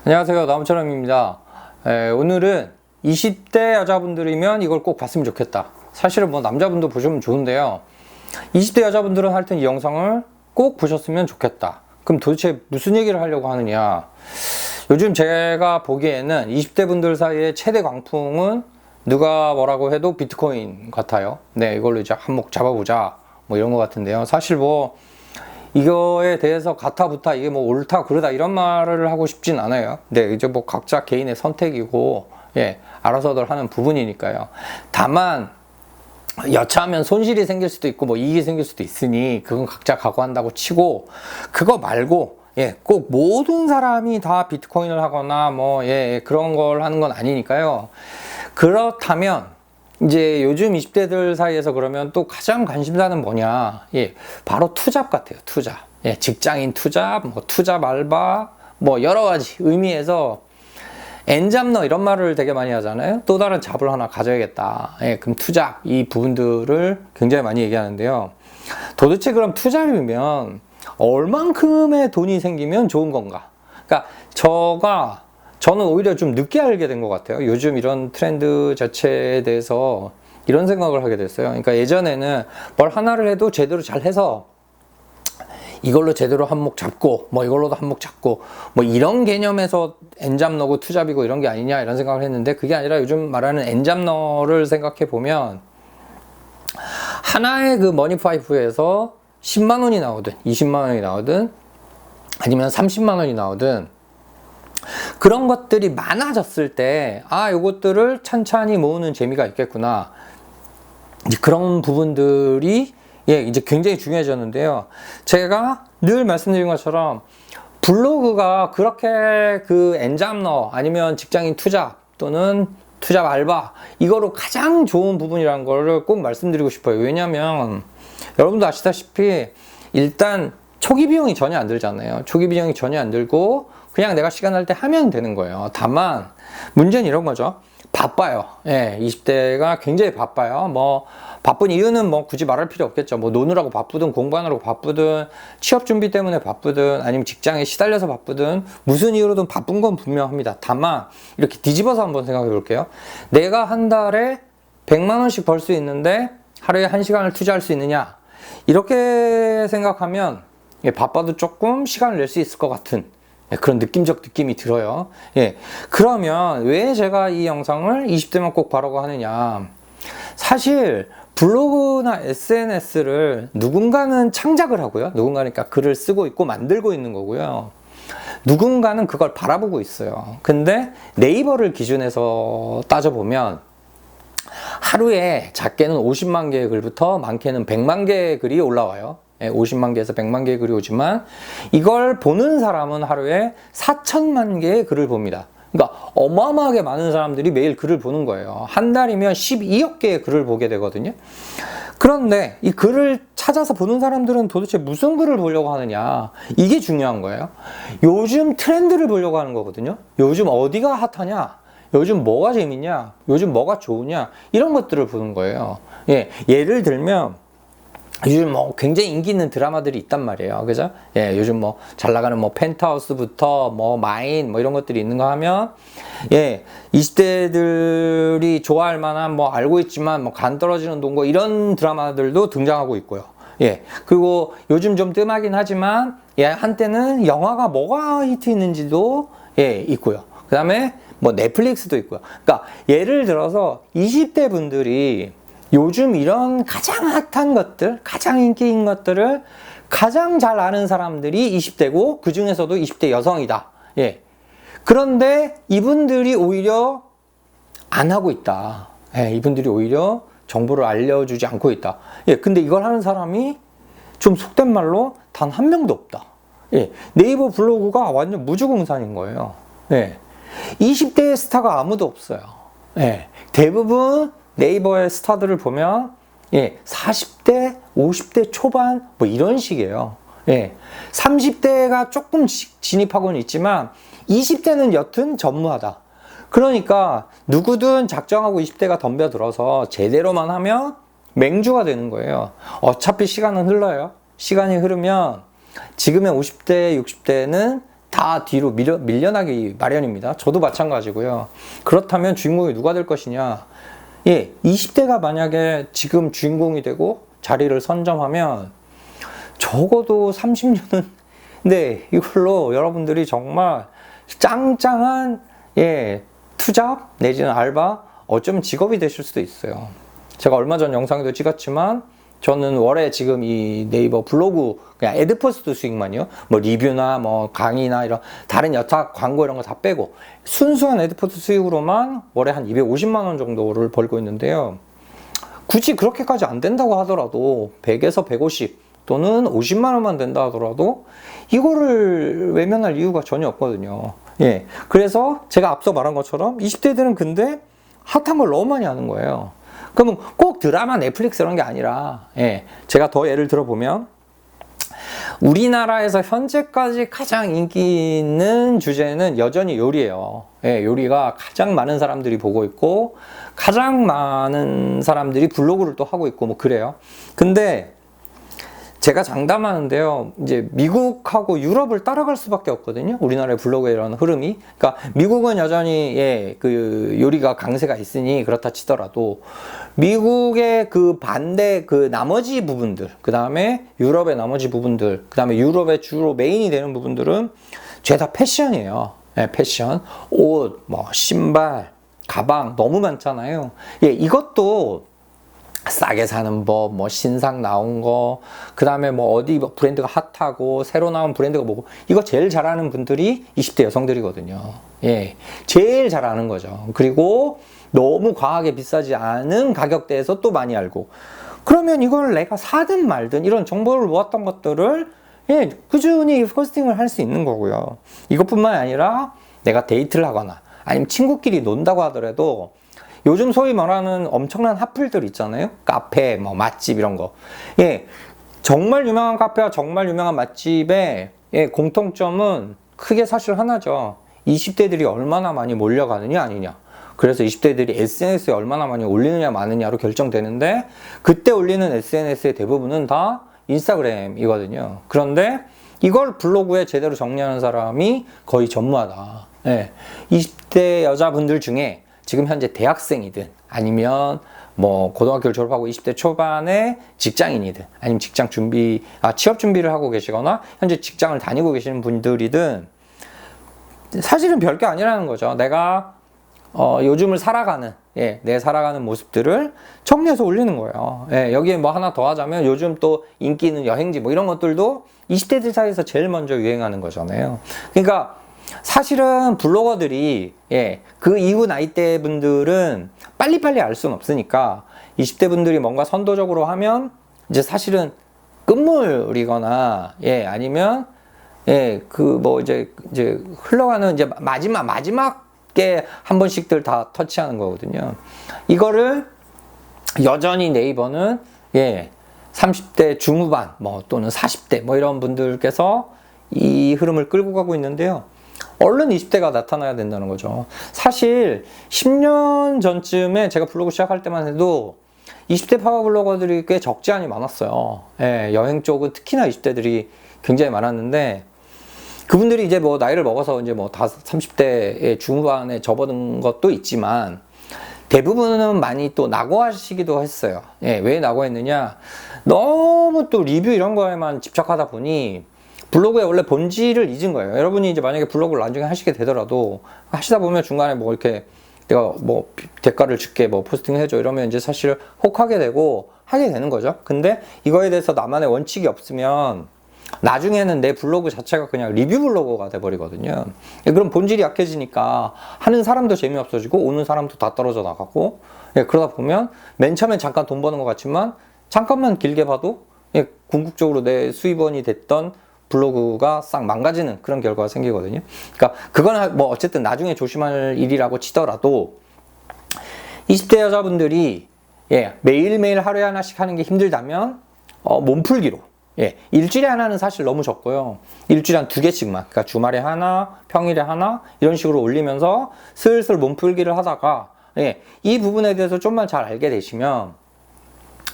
안녕하세요, 나무처럼입니다. 오늘은 20대 여자분들이면 이걸 꼭 봤으면 좋겠다. 사실은 뭐 남자분도 보시면 좋은데요, 20대 여자분들은 하여튼 이 영상을 꼭 보셨으면 좋겠다. 그럼 도대체 무슨 얘기를 하려고 하느냐. 요즘 제가 보기에는 20대 분들 사이에 최대 광풍은 누가 뭐라고 해도 비트코인 같아요. 네, 이걸로 이제 한몫 잡아보자 뭐 이런 것 같은데요. 사실 뭐 이거에 대해서 가타부타 이게 뭐 옳다 그르다 이런 말을 하고 싶진 않아요. 네, 이제 뭐 각자 개인의 선택이고, 알아서들 하는 부분이니까요. 다만 여차하면 손실이 생길 수도 있고 뭐 이익이 생길 수도 있으니 그건 각자 각오한다고 치고, 그거 말고 꼭 모든 사람이 다 비트코인을 하거나 뭐 그런 걸 하는 건 아니니까요. 그렇다면 이제 요즘 20대들 사이에서 그러면 또 가장 관심사는 뭐냐? 바로 투잡 같아요. 투잡. 직장인 투잡, 뭐 투잡 알바, 뭐 여러 가지 의미에서 엔잡러 이런 말을 되게 많이 하잖아요. 또 다른 잡을 하나 가져야겠다. 그럼 투잡, 이 부분들을 굉장히 많이 얘기하는데요. 도대체 그럼 투잡이면 얼만큼의 돈이 생기면 좋은 건가? 그러니까 저는 오히려 좀 늦게 알게 된 것 같아요. 요즘 이런 트렌드 자체에 대해서 이런 생각을 하게 됐어요. 그러니까 예전에는 뭘 하나를 해도 제대로 잘 해서 이걸로 제대로 한몫 잡고 뭐 이걸로도 한몫 잡고 뭐 이런 개념에서 엔잡러고 투잡이고 이런 게 아니냐 이런 생각을 했는데, 그게 아니라 요즘 말하는 엔잡러를 생각해 보면 하나의 그 머니파이프에서 10만 원이 나오든 20만 원이 나오든 아니면 30만 원이 나오든 그런 것들이 많아졌을 때 요것들을 찬찬히 모으는 재미가 있겠구나. 이제 그런 부분들이 이제 굉장히 중요해졌는데요. 제가 늘 말씀드린 것처럼 블로그가 그렇게 그 엔잡러 아니면 직장인 투잡 또는 투잡 알바 이거로 가장 좋은 부분이라는 거를 꼭 말씀드리고 싶어요. 왜냐면 여러분도 아시다시피 일단 초기 비용이 전혀 안 들잖아요. 초기 비용이 전혀 안 들고 그냥 내가 시간 날 때 하면 되는 거예요. 다만 문제는 이런 거죠. 바빠요. 20대가 굉장히 바빠요. 뭐 바쁜 이유는 뭐 굳이 말할 필요 없겠죠. 뭐 노느라고 바쁘든 공부하느라고 바쁘든 취업 준비 때문에 바쁘든 아니면 직장에 시달려서 바쁘든 무슨 이유로든 바쁜 건 분명합니다. 다만 이렇게 뒤집어서 한번 생각해 볼게요. 내가 한 달에 100만 원씩 벌 수 있는데 하루에 1시간을 투자할 수 있느냐, 이렇게 생각하면 바빠도 조금 시간을 낼 수 있을 것 같은 그런 느낌적 느낌이 들어요. 그러면 왜 제가 이 영상을 20대만 꼭 바라고 하느냐. 사실 블로그나 SNS를 누군가는 창작을 하고요. 누군가는 그러니까 글을 쓰고 있고 만들고 있는 거고요. 누군가는 그걸 바라보고 있어요. 근데 네이버를 기준해서 따져보면 하루에 작게는 50만 개의 글부터 많게는 100만 개의 글이 올라와요. 50만 개에서 100만 개의 글이 오지만 이걸 보는 사람은 하루에 4천만 개의 글을 봅니다. 그러니까 어마어마하게 많은 사람들이 매일 글을 보는 거예요. 한 달이면 12억 개의 글을 보게 되거든요. 그런데 이 글을 찾아서 보는 사람들은 도대체 무슨 글을 보려고 하느냐, 이게 중요한 거예요. 요즘 트렌드를 보려고 하는 거거든요. 요즘 어디가 핫하냐, 요즘 뭐가 재밌냐, 요즘 뭐가 좋으냐, 이런 것들을 보는 거예요. 예를 들면 요즘 뭐 굉장히 인기 있는 드라마들이 있단 말이에요. 그죠? 요즘 뭐 잘 나가는 뭐 펜트하우스부터 뭐 마인 뭐 이런 것들이 있는 거 하면 20대들이 좋아할 만한 뭐 알고 있지만 뭐 간 떨어지는 동거 이런 드라마들도 등장하고 있고요. 그리고 요즘 좀 뜸하긴 하지만 한때는 영화가 뭐가 히트했는지도 있고요. 그 다음에 뭐 넷플릭스도 있고요. 그러니까 예를 들어서 20대 분들이 요즘 이런 가장 핫한 것들, 가장 인기 있는 것들을 가장 잘 아는 사람들이 20대고 그 중에서도 20대 여성이다. 그런데 이분들이 오히려 안 하고 있다. 이분들이 오히려 정보를 알려주지 않고 있다. 근데 이걸 하는 사람이 좀 속된 말로 단 한 명도 없다. 네이버 블로그가 완전 무주공산인 거예요. 20대의 스타가 아무도 없어요. 대부분 네이버의 스타들을 보면 40대, 50대 초반 뭐 이런 식이에요. 30대가 조금 진입하고는 있지만 20대는 여튼 전무하다. 그러니까 누구든 작정하고 20대가 덤벼들어서 제대로만 하면 맹주가 되는 거예요. 어차피 시간은 흘러요. 시간이 흐르면 지금의 50대, 60대는 다 뒤로 밀려나기 마련입니다. 저도 마찬가지고요. 그렇다면 주인공이 누가 될 것이냐? 예, 20대가 만약에 지금 주인공이 되고 자리를 선점하면 적어도 30년은 네, 이걸로 여러분들이 정말 짱짱한 예, 투잡 내지는 알바 어쩌면 직업이 되실 수도 있어요. 제가 얼마 전 영상에도 찍었지만 저는 월에 지금 이 네이버 블로그 그냥 애드포스트 수익만요. 뭐 리뷰나 뭐 강의나 이런 다른 여타 광고 이런 거 다 빼고 순수한 애드포스트 수익으로만 월에 한 250만 원 정도를 벌고 있는데요. 굳이 그렇게까지 안 된다고 하더라도 100에서 150 또는 50만 원만 된다 하더라도 이거를 외면할 이유가 전혀 없거든요. 예. 그래서 제가 앞서 말한 것처럼 20대들은 근데 핫한 걸 너무 많이 하는 거예요. 그러면 꼭 드라마, 넷플릭스 이런 게 아니라, 예. 제가 더 예를 들어보면, 우리나라에서 현재까지 가장 인기 있는 주제는 여전히 요리예요. 예, 요리가 가장 많은 사람들이 보고 있고, 가장 많은 사람들이 블로그를 또 하고 있고, 뭐 그래요. 근데, 제가 장담하는데요. 이제 미국하고 유럽을 따라갈 수밖에 없거든요. 우리나라의 블로그의 이런 흐름이. 그러니까 미국은 여전히 예, 그 요리가 강세가 있으니 그렇다 치더라도 미국의 그 반대 그 나머지 부분들, 그다음에 유럽의 나머지 부분들, 그다음에 유럽의 주로 메인이 되는 부분들은 죄다 패션이에요. 예, 패션, 옷, 뭐 신발, 가방 너무 많잖아요. 예, 이것도 싸게 사는 법, 뭐 신상 나온 거, 그 다음에 뭐 어디 브랜드가 핫하고 새로 나온 브랜드가 뭐고, 이거 제일 잘하는 분들이 20대 여성들이거든요. 예, 제일 잘하는 거죠. 그리고 너무 과하게 비싸지 않은 가격대에서 또 많이 알고, 그러면 이걸 내가 사든 말든 이런 정보를 모았던 것들을 예, 꾸준히 포스팅을 할 수 있는 거고요. 이것뿐만 아니라 내가 데이트를 하거나 아니면 친구끼리 논다고 하더라도 요즘 소위 말하는 엄청난 핫플들 있잖아요. 카페, 뭐 맛집 이런 거. 예, 정말 유명한 카페와 정말 유명한 맛집의 예, 공통점은 크게 사실 하나죠. 20대들이 얼마나 많이 몰려가느냐 아니냐. 그래서 20대들이 SNS에 얼마나 많이 올리느냐 마느냐로 결정되는데 그때 올리는 SNS의 대부분은 다 인스타그램이거든요. 그런데 이걸 블로그에 제대로 정리하는 사람이 거의 전무하다. 예, 20대 여자분들 중에 지금 현재 대학생이든 아니면 뭐 고등학교를 졸업하고 20대 초반에 직장인이든 아니면 취업 준비를 하고 계시거나 현재 직장을 다니고 계시는 분들이든 사실은 별게 아니라는 거죠. 내가 요즘을 살아가는 예, 내 살아가는 모습들을 정리해서 올리는 거예요. 예, 여기에 뭐 하나 더 하자면 요즘 또 인기 있는 여행지 뭐 이런 것들도 20대들 사이에서 제일 먼저 유행하는 거잖아요. 그러니까 사실은 블로거들이 예, 그 이후 나이대 분들은 빨리빨리 알 수는 없으니까 20대 분들이 뭔가 선도적으로 하면 이제 사실은 끝물이거나 예, 아니면 예, 그 뭐 이제 흘러가는 이제 마지막에 한 번씩들 다 터치하는 거거든요. 이거를 여전히 네이버는 예, 30대 중후반 뭐 또는 40대 뭐 이런 분들께서 이 흐름을 끌고 가고 있는데요. 얼른 20대가 나타나야 된다는 거죠. 사실 10년 전쯤에 제가 블로그 시작할 때만 해도 20대 파워 블로거들이 꽤 적지 않이 많았어요. 예, 여행 쪽은 특히나 20대들이 굉장히 많았는데 그분들이 이제 뭐 나이를 먹어서 이제 뭐 다 30대의 중후반에 접어든 것도 있지만 대부분은 많이 또 낙오하시기도 했어요. 예, 왜 낙오했느냐? 너무 또 리뷰 이런 거에만 집착하다 보니 블로그의 원래 본질을 잊은 거예요. 여러분이 이제 만약에 블로그를 나중에 하시게 되더라도 하시다 보면 중간에 뭐 이렇게 내가 뭐 대가를 줄게 뭐 포스팅 해줘 이러면 이제 사실 혹하게 되고 하게 되는 거죠. 근데 이거에 대해서 나만의 원칙이 없으면 나중에는 내 블로그 자체가 그냥 리뷰 블로그가 돼버리거든요. 그럼 본질이 약해지니까 하는 사람도 재미없어지고 오는 사람도 다 떨어져 나가고 예, 그러다 보면 맨 처음엔 잠깐 돈 버는 것 같지만 잠깐만 길게 봐도 예, 궁극적으로 내 수입원이 됐던 블로그가 싹 망가지는 그런 결과가 생기거든요. 그러니까 그건 뭐 어쨌든 나중에 조심할 일이라고 치더라도 20대 여자분들이 예, 매일매일 하루에 하나씩 하는 게 힘들다면 몸풀기로 예, 일주일에 하나는 사실 너무 적고요. 일주일에 한 2개씩만 그러니까 주말에 하나, 평일에 하나 이런 식으로 올리면서 슬슬 몸풀기를 하다가 예, 이 부분에 대해서 좀만 잘 알게 되시면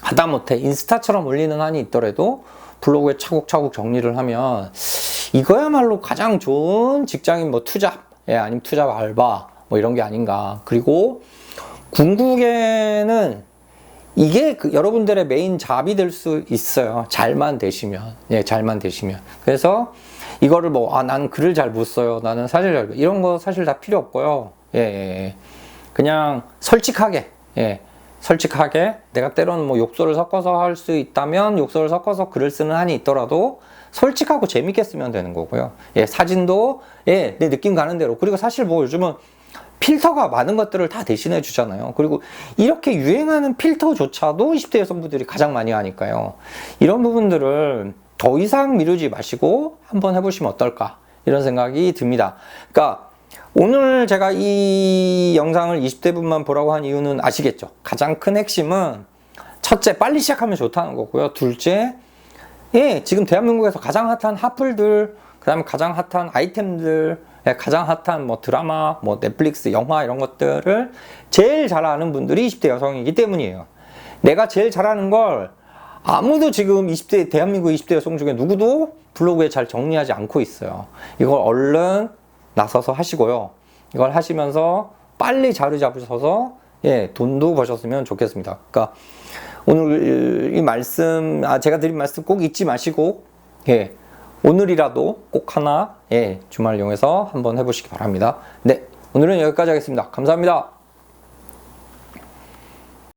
하다못해 인스타처럼 올리는 한이 있더라도 블로그에 차곡차곡 정리를 하면 이거야말로 가장 좋은 직장인 뭐 투잡, 예, 아니면 투잡 알바, 뭐 이런 게 아닌가. 그리고 궁극에는 이게 여러분들의 메인 잡이 될 수 있어요. 잘만 되시면. 예, 잘만 되시면. 그래서 이거를 뭐, 나는 글을 잘 못 써요. 나는 사실 이런 거 사실 다 필요 없고요. 예, 예. 그냥 솔직하게, 예. 솔직하게 내가 때로는 뭐 욕설을 섞어서 할 수 있다면 욕설을 섞어서 글을 쓰는 한이 있더라도 솔직하고 재밌게 쓰면 되는 거고요. 예, 사진도, 예, 내 느낌 가는 대로. 그리고 사실 뭐 요즘은 필터가 많은 것들을 다 대신해 주잖아요. 그리고 이렇게 유행하는 필터조차도 20대 여성분들이 가장 많이 하니까요. 이런 부분들을 더 이상 미루지 마시고 한번 해보시면 어떨까 이런 생각이 듭니다. 그러니까 오늘 제가 이 영상을 20대 분만 보라고 한 이유는 아시겠죠? 가장 큰 핵심은 첫째, 빨리 시작하면 좋다는 거고요. 둘째, 예, 지금 대한민국에서 가장 핫한 핫플들, 그 다음에 가장 핫한 아이템들, 예, 가장 핫한 뭐 드라마, 뭐 넷플릭스, 영화 이런 것들을 제일 잘 아는 분들이 20대 여성이기 때문이에요. 내가 제일 잘하는 걸 아무도 지금 20대, 대한민국 20대 여성 중에 누구도 블로그에 잘 정리하지 않고 있어요. 이걸 얼른 나서서 하시고요. 이걸 하시면서 빨리 자리 잡으셔서, 예, 돈도 버셨으면 좋겠습니다. 그러니까 오늘 이 말씀, 제가 드린 말씀 꼭 잊지 마시고, 예, 오늘이라도 꼭 하나, 예, 주말 이용해서 한번 해보시기 바랍니다. 네, 오늘은 여기까지 하겠습니다. 감사합니다.